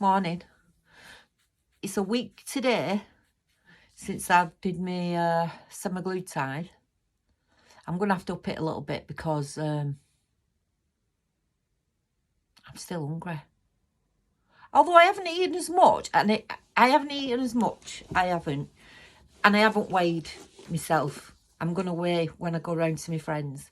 Morning. It's a week today since I did my Semaglutide. I'm going to have to up it a little bit because I'm still hungry. Although I haven't eaten as much, and I haven't eaten as much. I haven't. And I haven't weighed myself. I'm going to weigh when I go round to my friends.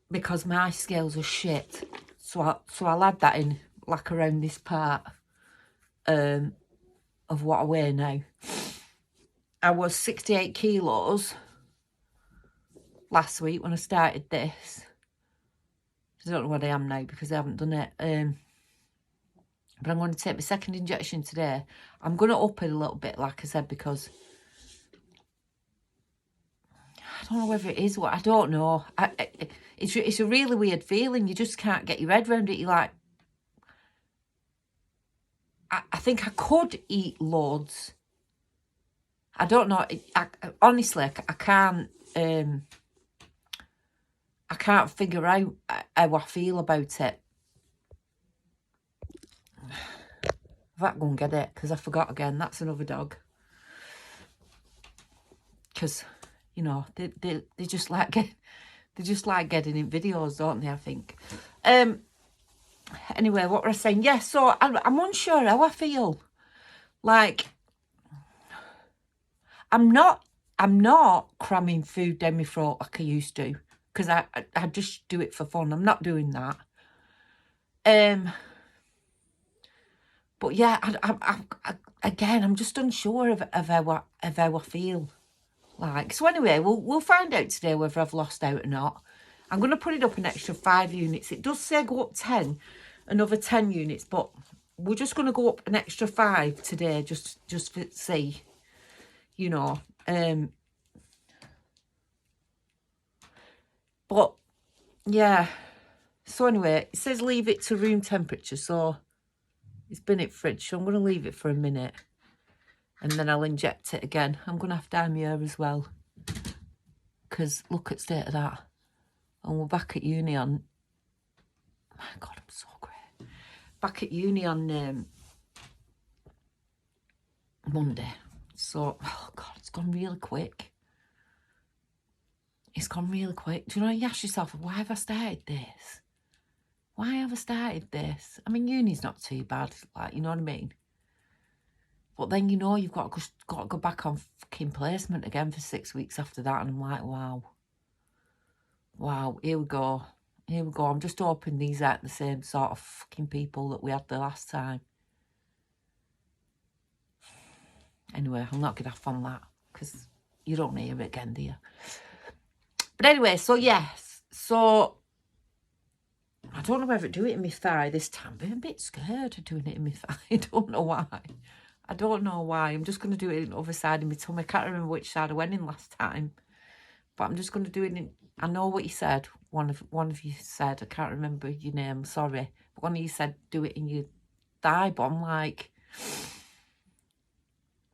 Because my scales are shit. So I'll add that in, like around this part of what I weigh now. I was 68 kilos last week when I started this. I don't know what I am now because I haven't done it. But I'm going to take my second injection today. I'm going to up it a little bit, like I said, because I don't know whether it is what, I don't know. It's a really weird feeling. You just can't get your head around it. You're like, I think I could eat loads. I don't know. Honestly, I can't. I can't figure out how I feel about it. I've got to go and get it because I forgot again. That's another dog. Because, you know, they just like getting in videos, don't they? I think. Anyway, what were I saying? Yeah, so I'm unsure how I feel. Like, I'm not cramming food down my throat like I used to, because I just do it for fun. I'm not doing that. But yeah, again, I'm just unsure of how I feel. Like, so anyway, we'll find out today whether I've lost out or not. I'm going to put it up an extra 5 units. It does say go up 10, another 10 units, but we're just going to go up an extra 5 today, just for see, you know. But yeah, so anyway, it says leave it to room temperature, so it's been in fridge, so I'm going to leave it for a minute and then I'll inject it again. I'm going to have to dye my hair as well, because look at the state of that. And we're back at uni on, my God, I'm so great. Back at uni on Monday. So, oh God, it's gone really quick. It's gone really quick. Do you know, you ask yourself, why have I started this? Why have I started this? I mean, uni's not too bad, like, you know what I mean? But then, you know, you've got to go back on fucking placement again for 6 weeks after that. And I'm like, wow. Wow, here we go. Here we go. I'm just hoping these aren't the same sort of fucking people that we had the last time. Anyway, I'll not get off on that because you don't hear it again, do you? But anyway, so yes. So I don't know whether to do it in my thigh this time. I'm a bit scared of doing it in my thigh. I don't know why. I don't know why. I'm just going to do it in the other side of my tummy. I can't remember which side I went in last time. But I'm just going to do it in... I know what you said. One of you said, I can't remember your name, sorry. But one of you said, do it in your thigh. But I'm like...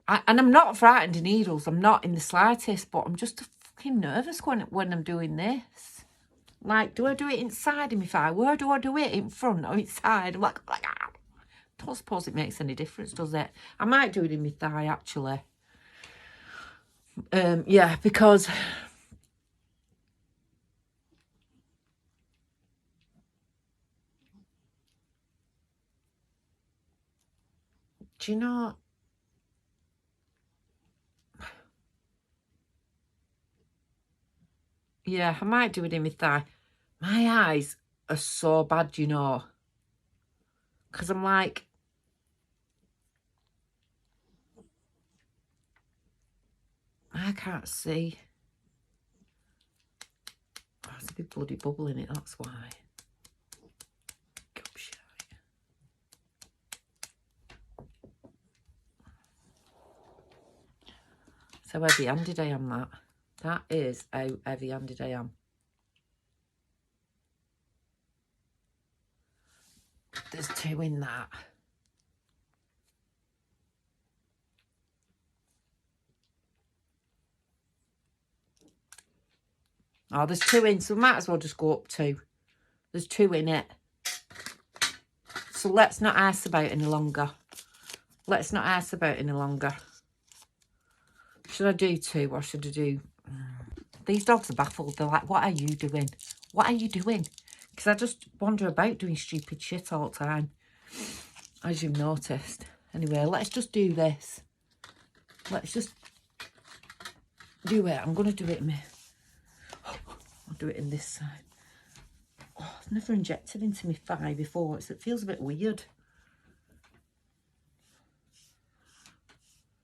and I'm not frightened of needles. I'm not in the slightest. But I'm just fucking nervous when I'm doing this. Like, do I do it inside of my thigh? Where do I do it? In front or inside? I'm like ah. Don't suppose it makes any difference, does it? I might do it in my thigh, actually. Yeah, because... Do you know... Yeah, I might do it in my thigh. My eyes are so bad, you know. Because I'm like... I can't see. Oh, there's a big bloody bubble in it, that's why. So heavy-handed I am, that. That is how heavy-handed I am. There's 2 in that. Oh, there's 2 in, so we might as well just go up 2. There's 2 in it. So let's not ask about it any longer. Let's not ask about it any longer. Should I do 2 or should I do... These dogs are baffled. They're like, what are you doing? What are you doing? Because I just wander about doing stupid shit all the time, as you've noticed. Anyway, let's just do this. Let's just do it. I'm going to do it in me. I'll do it in this side. Oh, I've never injected into my thigh before. It feels a bit weird.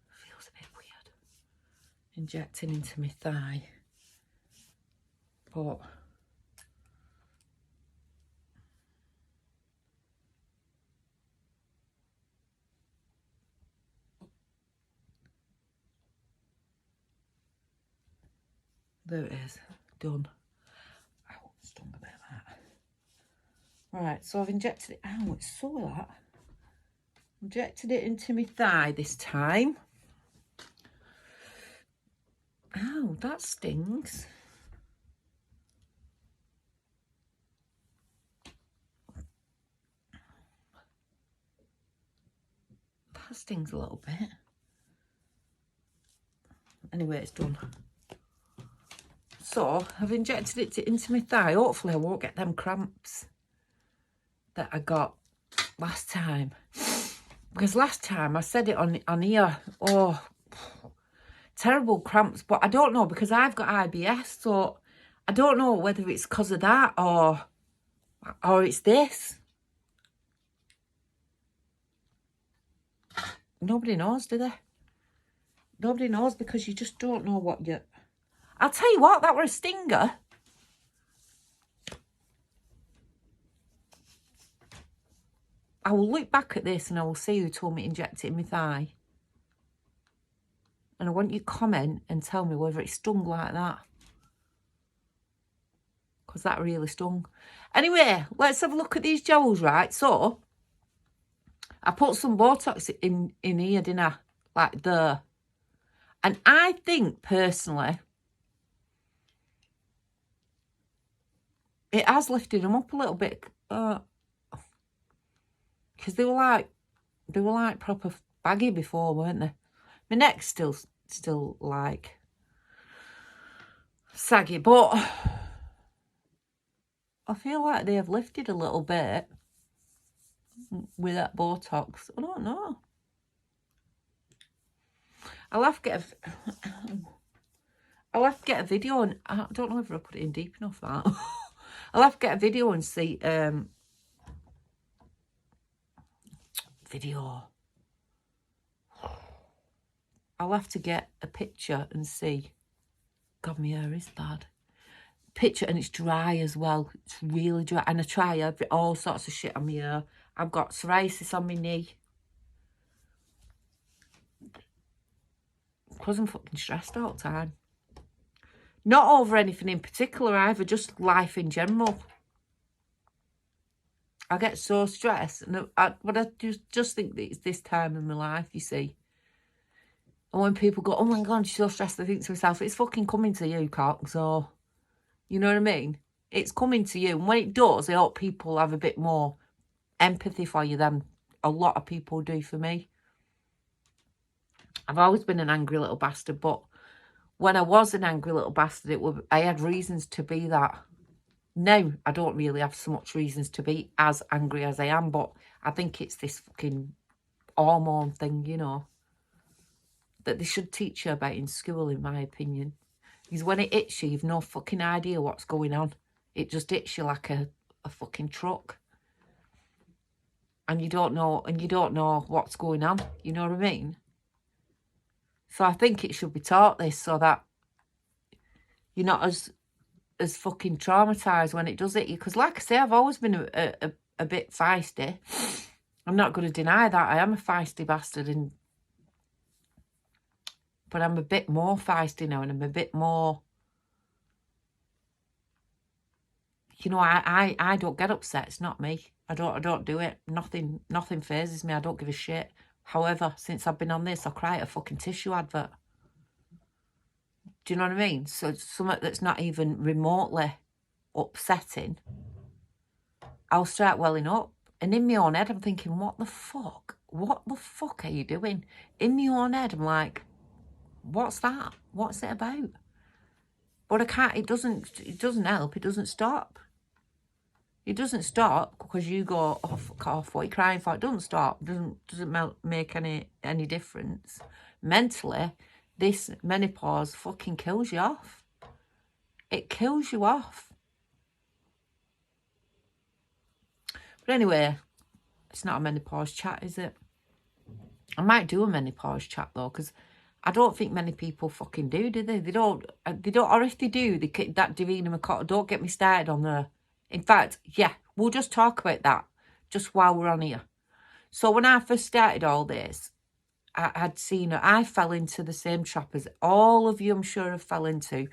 Feels a bit weird. Injecting into my thigh. But there it is. Done. Ow, stung a bit of that. Right, so I've injected it. Ow, it's sore that. Injected it into my thigh this time. Ow, that stings. That stings a little bit. Anyway, it's done. So I've injected it into my thigh. Hopefully I won't get them cramps that I got last time. Because last time I said it on here. Oh, terrible cramps. But I don't know because I've got IBS. So I don't know whether it's because of that or it's this. Nobody knows, do they? Nobody knows because you just don't know what you... I'll tell you what, that were a stinger. I will look back at this and I will see who told me to inject it in my thigh. And I want you to comment and tell me whether it stung like that. Because that really stung. Anyway, let's have a look at these gels, right? So, I put some Botox in here, didn't I? Like there. And I think, personally, it has lifted them up a little bit. Because they were like proper baggy before, weren't they? My neck's still like saggy, but I feel like they have lifted a little bit with that Botox. I don't know. I'll have to get a video, and I don't know if I put it in deep enough. That I'll have to get a video and see. Video. I'll have to get a picture and see. God, my hair is bad. Picture, and it's dry as well. It's really dry, and I try all sorts of shit on my hair. I've got psoriasis on my knee. Because I'm fucking stressed all the time. Not over anything in particular either, just life in general. I get so stressed, but I just think that it's this time in my life, you see. And when people go, oh my God, you're so stressed, I think to myself, it's fucking coming to you, cock. So, you know what I mean? It's coming to you. And when it does, I hope people have a bit more empathy for you than a lot of people do for me. I've always been an angry little bastard, but when I was an angry little bastard, I had reasons to be that. Now, I don't really have so much reasons to be as angry as I am, but I think it's this fucking hormone thing, you know, that they should teach you about in school, in my opinion. Because when it hits you, you've no fucking idea what's going on. It just hits you like a fucking truck. And you don't know what's going on. You know what I mean? So I think it should be taught this so that you're not as fucking traumatised when it does hit you. Because like I say, I've always been a bit feisty. I'm not going to deny that. I am a feisty bastard. But I'm a bit more feisty now, and I'm a bit more... You know, I don't get upset. It's not me. I don't do it. Nothing phases me. I don't give a shit. However, since I've been on this, I cry at a fucking tissue advert. Do you know what I mean? So it's something that's not even remotely upsetting, I'll start welling up. And in my own head, I'm thinking, what the fuck? What the fuck are you doing? In my own head, I'm like, what's that? What's it about? But I can't, it doesn't help. It doesn't stop. It doesn't stop because you go, oh, fuck off, what are you crying for? It doesn't stop. It doesn't make any difference. Mentally, this menopause fucking kills you off. It kills you off. But anyway, it's not a menopause chat, is it? I might do a menopause chat though, because I don't think many people fucking do they? They don't, or if they do, that Davina McCott, don't get me started on her. In fact, yeah, we'll just talk about that just while we're on here. So when I first started all this, I'd seen her, I fell into the same trap as all of you, I'm sure, have fell into,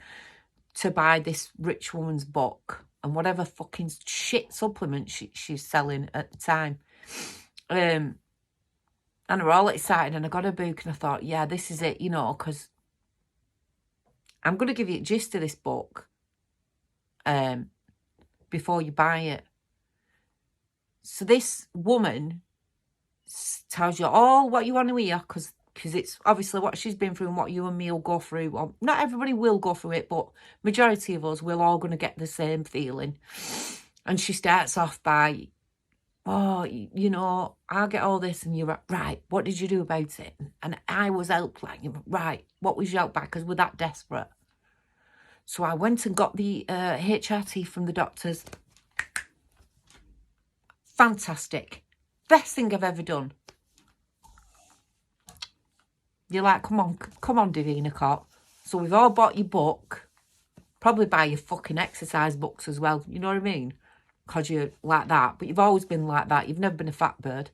to buy this rich woman's book and whatever fucking shit supplement she's selling at the time. And we're all excited, and I got a book and I thought, yeah, this is it, you know, because I'm going to give you a gist of this book before you buy it. So this woman tells you all what you want to hear, because it's obviously what she's been through and what you and me will go through. Well, not everybody will go through it, but majority of us, we're all going to get the same feeling. And she starts off by, oh, you know, I'll get all this, and you're right, what did you do about it? And I was helpless. Right, what was your help back? Because we're that desperate. So I went and got the HRT from the doctors. Fantastic. Best thing I've ever done. You're like, come on, Davina Cott. So we've all bought your book. Probably buy your fucking exercise books as well. You know what I mean? Because you're like that. But you've always been like that. You've never been a fat bird.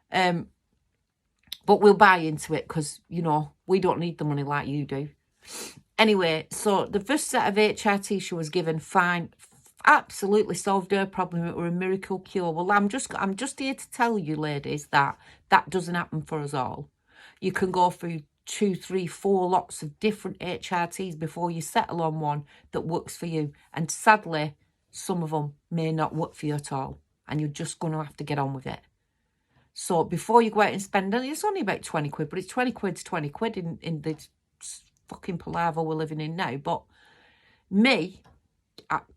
But we'll buy into it because, you know, we don't need the money like you do. Anyway, so the first set of HRT she was given, fine. Absolutely solved her problem. It were a miracle cure. Well, I'm just here to tell you, ladies, that doesn't happen for us all. You can go through 2, 3, 4 lots of different HRTs before you settle on one that works for you. And sadly, some of them may not work for you at all. And you're just going to have to get on with it. So before you go out and spend, and it's only about 20 quid, but it's 20 quid's 20 quid in the fucking palaver we're living in now. But me,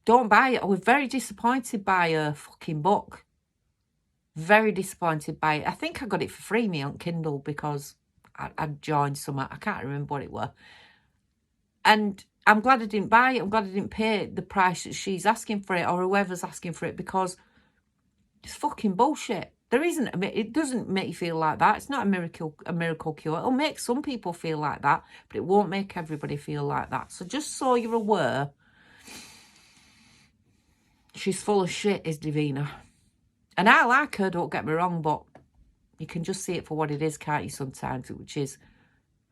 don't buy it. I was very disappointed by a fucking book. Very disappointed by it. I think I got it for free, me, on Kindle, because I'd joined some. I can't remember what it were. And I'm glad I didn't buy it. I'm glad I didn't pay the price that she's asking for it, or whoever's asking for it, because it's fucking bullshit. There isn't. It doesn't make you feel like that. It's not a miracle cure. It'll make some people feel like that, but it won't make everybody feel like that. So just so you're aware, she's full of shit, is Davina. And I like her, don't get me wrong, but you can just see it for what it is, can't you, sometimes, which is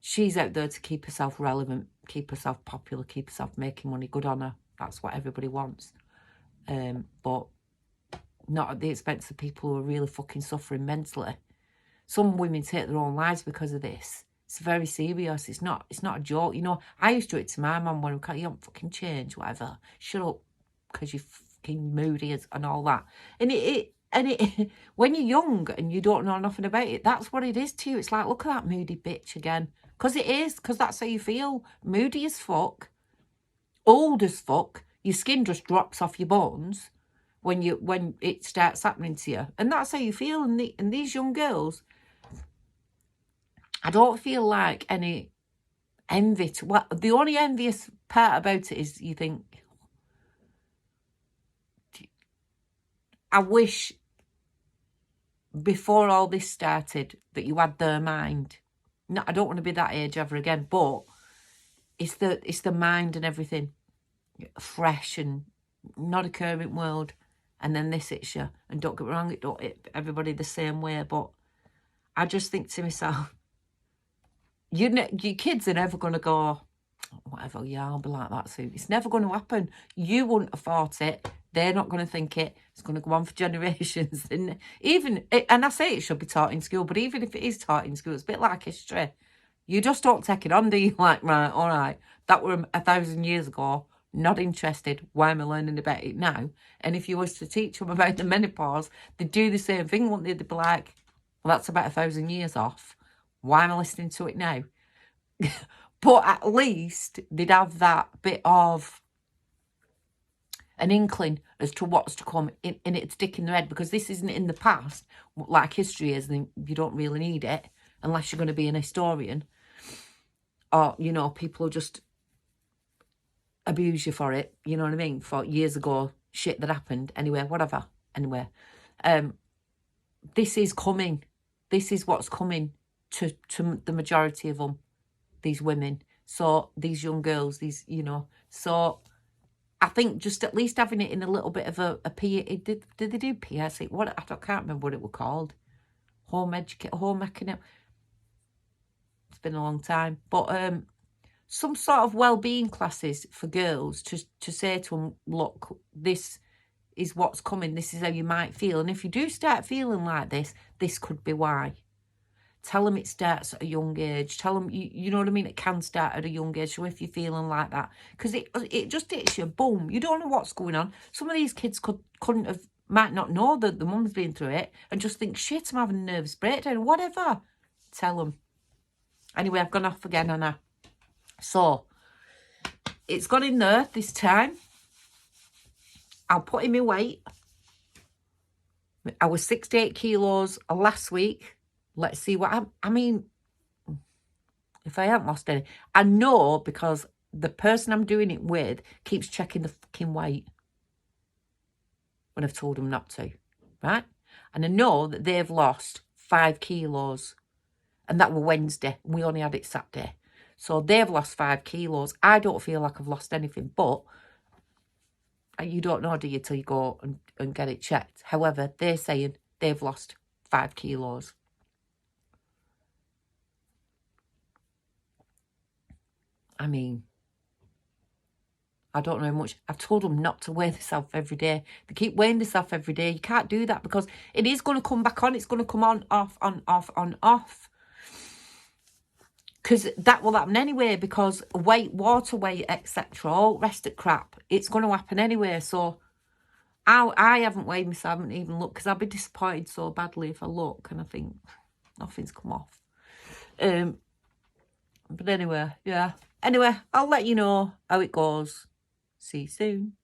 she's out there to keep herself relevant, keep herself popular, keep herself making money. Good on her. That's what everybody wants. But not at the expense of people who are really fucking suffering mentally. Some women take their own lives because of this. It's very serious. It's not a joke. You know, I used to do it to my mum when I'm like, you don't fucking change, whatever. Shut up, because you're fucking moody and all that. And it when you're young and you don't know nothing about it, that's what it is to you. It's like, look at that moody bitch again. Because it is, because that's how you feel. Moody as fuck, old as fuck. Your skin just drops off your bones when it starts happening to you. And that's how you feel. And these young girls, I don't feel like any envy. The only envious part about it is you think, I wish before all this started that you had their mind. No, I don't want to be that age ever again, but it's the mind and everything. Fresh and not a current world. And then this hits you. And don't get me wrong, it don't hit everybody the same way, but I just think to myself, your kids are never going to go, whatever, yeah, I'll be like that soon. It's never going to happen. You wouldn't have thought it. They're not going to think it. It's going to go on for generations. And I say it should be taught in school, but even if it is taught in school, it's a bit like history. You just don't take it on, do you? Like, right, all right, that were 1,000 years ago. Not interested. Why am I learning about it now? And if you was to teach them about the menopause, they'd do the same thing, wouldn't they? They'd be like, well, that's about 1,000 years off. Why am I listening to it now? But at least they'd have that bit of an inkling as to what's to come, and it's stick in their head, because this isn't in the past like history is, and you don't really need it unless you're going to be an historian, or, you know, people who just abuse you for it, you know what I mean, for years ago shit that happened. Anyway, whatever. Anyway, this is coming. This is what's coming to the majority of them, these women. So these young girls, these, you know, so I think just at least having it in a little bit of a did they do PS? What, I can't remember what it was called. Home economic. It's been a long time, but some sort of well-being classes for girls to say to them, look, this is what's coming. This is how you might feel, and if you do start feeling like this could be why. Tell them it starts at a young age. Tell them, you know what I mean? It can start at a young age. So if you're feeling like that, because it just hits you, boom. You don't know what's going on. Some of these kids might not know that the mum's been through it and just think, shit, I'm having a nervous breakdown, whatever. Tell them. Anyway, I've gone off again, Anna. So, it's gone in there this time. I'll put in my weight. I was 68 kilos last week. Let's see what I mean, if I haven't lost any. I know because the person I'm doing it with keeps checking the fucking weight when I've told them not to, right? And I know that they've lost 5 kilos. And that were Wednesday. And we only had it Saturday. So they've lost 5 kilos. I don't feel like I've lost anything. But you don't know, do you, till you go and get it checked. However, they're saying they've lost 5 kilos. I mean, I don't know how much. I've told them not to weigh themselves every day. They keep weighing themselves every day. You can't do that because it is going to come back on. It's going to come on, off, on, off, on, off. Because that will happen anyway, because weight, water weight, etc., all rest of crap, it's going to happen anyway. So I haven't weighed myself, I haven't even looked, because I'll be disappointed so badly if I look and I think nothing's come off. But anyway, yeah. Anyway, I'll let you know how it goes. See you soon.